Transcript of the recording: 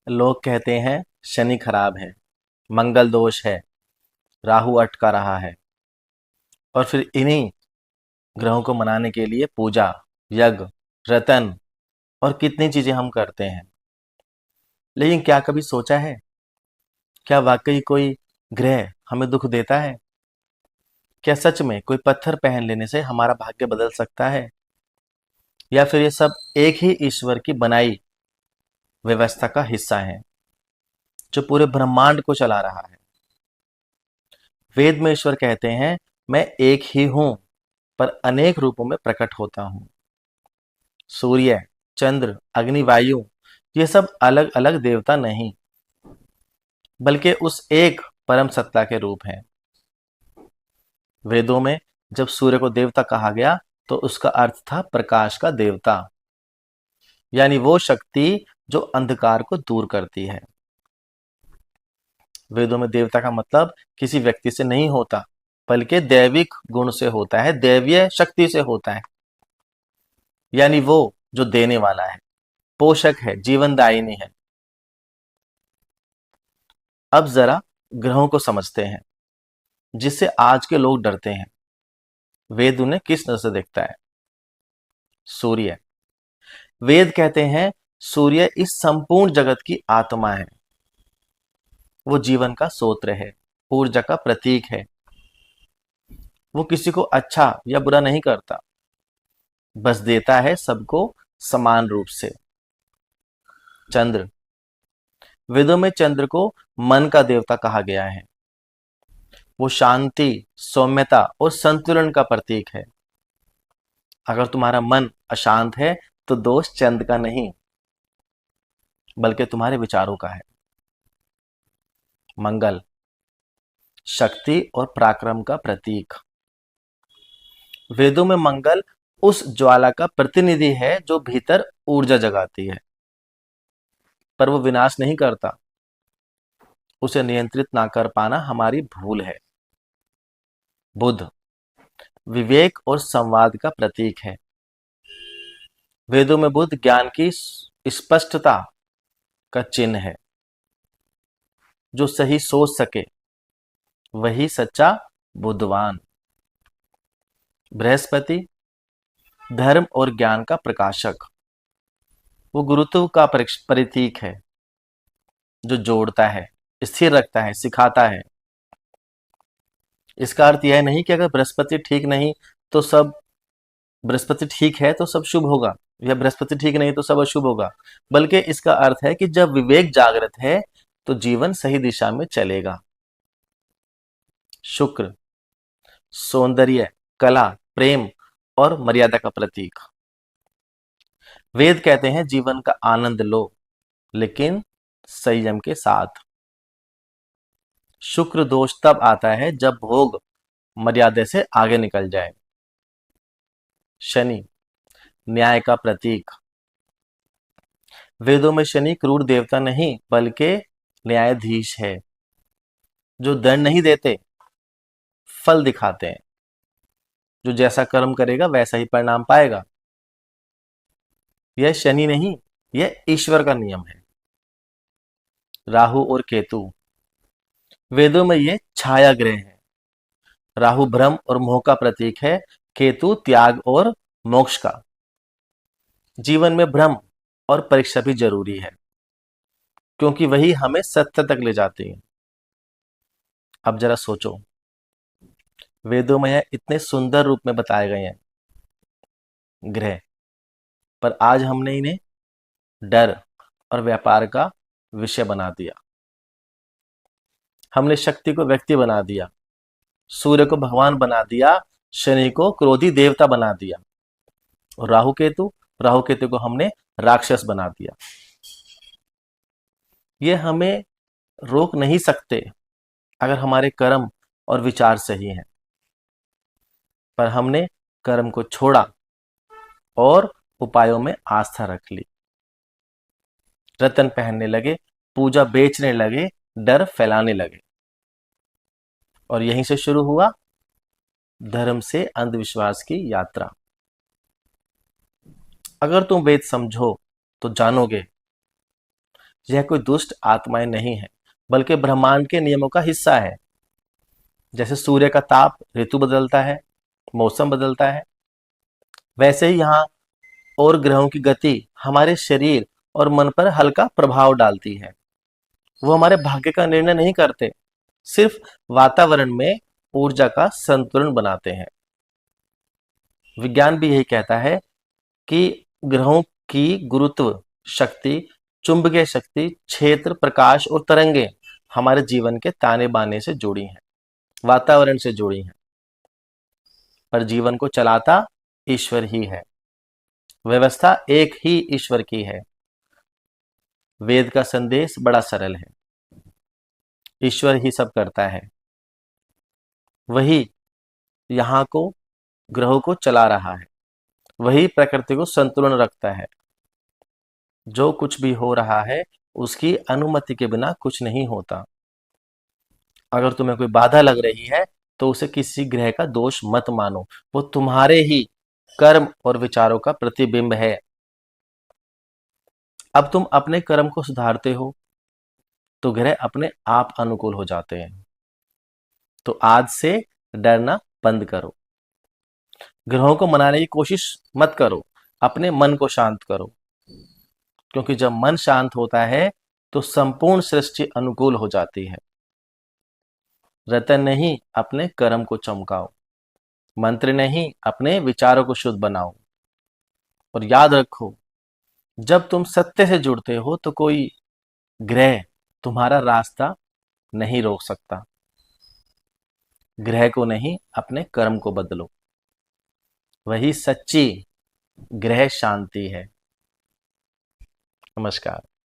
लोग कहते हैं शनि खराब है, मंगल दोष है, राहु अटका रहा है, और फिर इन्हीं ग्रहों को मनाने के लिए पूजा, यज्ञ, रतन और कितनी चीजें हम करते हैं। लेकिन क्या कभी सोचा है, क्या वाकई कोई ग्रह हमें दुख देता है? क्या सच में कोई पत्थर पहन लेने से हमारा भाग्य बदल सकता है? या फिर ये सब एक ही ईश्वर की बनाई व्यवस्था का हिस्सा है, जो पूरे ब्रह्मांड को चला रहा है? वेद में ईश्वर कहते हैं, मैं एक ही हूं, पर अनेक रूपों में प्रकट होता हूं। सूर्य, चंद्र, अग्नि, वायु, ये सब अलग अलग देवता नहीं, बल्कि उस एक परम सत्ता के रूप हैं। वेदों में जब सूर्य को देवता कहा गया, तो उसका अर्थ था प्रकाश का देवता, यानी वो शक्ति जो अंधकार को दूर करती है। वेदों में देवता का मतलब किसी व्यक्ति से नहीं होता, बल्कि दैविक गुण से होता है, दैवीय शक्ति से होता है। यानी वो जो देने वाला है, पोषक है, जीवनदायिनी है। अब जरा ग्रहों को समझते हैं, जिससे आज के लोग डरते हैं। वेद उन्हें किस नजर से देखता है? सूर्य। वेद कहते हैं सूर्य इस संपूर्ण जगत की आत्मा है। वो जीवन का स्रोत है, ऊर्जा का प्रतीक है। वो किसी को अच्छा या बुरा नहीं करता, बस देता है सबको समान रूप से। चंद्र। वेदों में चंद्र को मन का देवता कहा गया है। वो शांति, सौम्यता और संतुलन का प्रतीक है। अगर तुम्हारा मन अशांत है, तो दोष चंद्र का नहीं, बल्कि तुम्हारे विचारों का है। मंगल। शक्ति और पराक्रम का प्रतीक। वेदों में मंगल उस ज्वाला का प्रतिनिधि है जो भीतर ऊर्जा जगाती है, पर वो विनाश नहीं करता। उसे नियंत्रित ना कर पाना हमारी भूल है। बुध। विवेक और संवाद का प्रतीक है। वेदों में बुध ज्ञान की स्पष्टता का चिन्ह है। जो सही सोच सके, वही सच्चा बुद्धवान। बृहस्पति। धर्म और ज्ञान का प्रकाशक। वो गुरुत्व का प्रतीक है, जो जोड़ता है, स्थिर रखता है, सिखाता है। इसका अर्थ यह नहीं कि अगर बृहस्पति ठीक नहीं तो सब बृहस्पति ठीक है तो सब शुभ होगा, या बृहस्पति ठीक नहीं तो सब अशुभ होगा। बल्कि इसका अर्थ है कि जब विवेक जागृत है, तो जीवन सही दिशा में चलेगा। शुक्र। सौंदर्य, कला, प्रेम और मर्यादा का प्रतीक। वेद कहते हैं जीवन का आनंद लो, लेकिन संयम के साथ। शुक्र दोष तब आता है जब भोग मर्यादा से आगे निकल जाए। शनि। न्याय का प्रतीक। वेदों में शनि क्रूर देवता नहीं, बल्कि न्यायाधीश है, जो दंड नहीं देते, फल दिखाते हैं। जो जैसा कर्म करेगा वैसा ही परिणाम पाएगा। यह शनि नहीं, यह ईश्वर का नियम है। राहु और केतु। वेदों में ये छाया ग्रह है। राहु भ्रम और मोह का प्रतीक है, केतु त्याग और मोक्ष का। जीवन में भ्रम और परीक्षा भी जरूरी है, क्योंकि वही हमें सत्य तक ले जाती है। अब जरा सोचो, वेदों में यह इतने सुंदर रूप में बताए गए हैं ग्रह, पर आज हमने इन्हें डर और व्यापार का विषय बना दिया। हमने शक्ति को व्यक्ति बना दिया, सूर्य को भगवान बना दिया, शनि को क्रोधी देवता बना दिया, और राहु केतु को हमने राक्षस बना दिया। ये हमें रोक नहीं सकते अगर हमारे कर्म और विचार सही हैं, पर हमने कर्म को छोड़ा और उपायों में आस्था रख ली। रतन पहनने लगे, पूजा बेचने लगे, डर फैलाने लगे, और यहीं से शुरू हुआ धर्म से अंधविश्वास की यात्रा। अगर तुम वेद समझो, तो जानोगे यह कोई दुष्ट आत्माएं नहीं है, बल्कि ब्रह्मांड के नियमों का हिस्सा है। जैसे सूर्य का ताप ऋतु बदलता है, मौसम बदलता है, वैसे ही यहाँ और ग्रहों की गति हमारे शरीर और मन पर हल्का प्रभाव डालती है। वो हमारे भाग्य का निर्णय नहीं करते, सिर्फ वातावरण में ऊर्जा का संतुलन बनाते हैं। विज्ञान भी यही कहता है कि ग्रहों की गुरुत्व शक्ति, चुंबकीय शक्ति, क्षेत्र, प्रकाश और तरंगे हमारे जीवन के ताने बाने से जुड़ी हैं, वातावरण से जुड़ी हैं। पर जीवन को चलाता ईश्वर ही है। व्यवस्था एक ही ईश्वर की है। वेद का संदेश बड़ा सरल है। ईश्वर ही सब करता है। वही यहाँ को ग्रहों को चला रहा है। वही प्रकृति को संतुलन रखता है। जो कुछ भी हो रहा है उसकी अनुमति के बिना कुछ नहीं होता। अगर तुम्हें कोई बाधा लग रही है तो उसे किसी ग्रह का दोष मत मानो, वो तुम्हारे ही कर्म और विचारों का प्रतिबिंब है। अब तुम अपने कर्म को सुधारते हो तो ग्रह अपने आप अनुकूल हो जाते हैं। तो आज से डरना बंद करो। ग्रहों को मनाने की कोशिश मत करो, अपने मन को शांत करो। क्योंकि जब मन शांत होता है तो संपूर्ण सृष्टि अनुकूल हो जाती है। रतन नहीं, अपने कर्म को चमकाओ। मंत्र नहीं, अपने विचारों को शुद्ध बनाओ। और याद रखो, जब तुम सत्य से जुड़ते हो तो कोई ग्रह तुम्हारा रास्ता नहीं रोक सकता। ग्रह को नहीं, अपने कर्म को बदलो। वही सच्ची ग्रह शांति है। नमस्कार।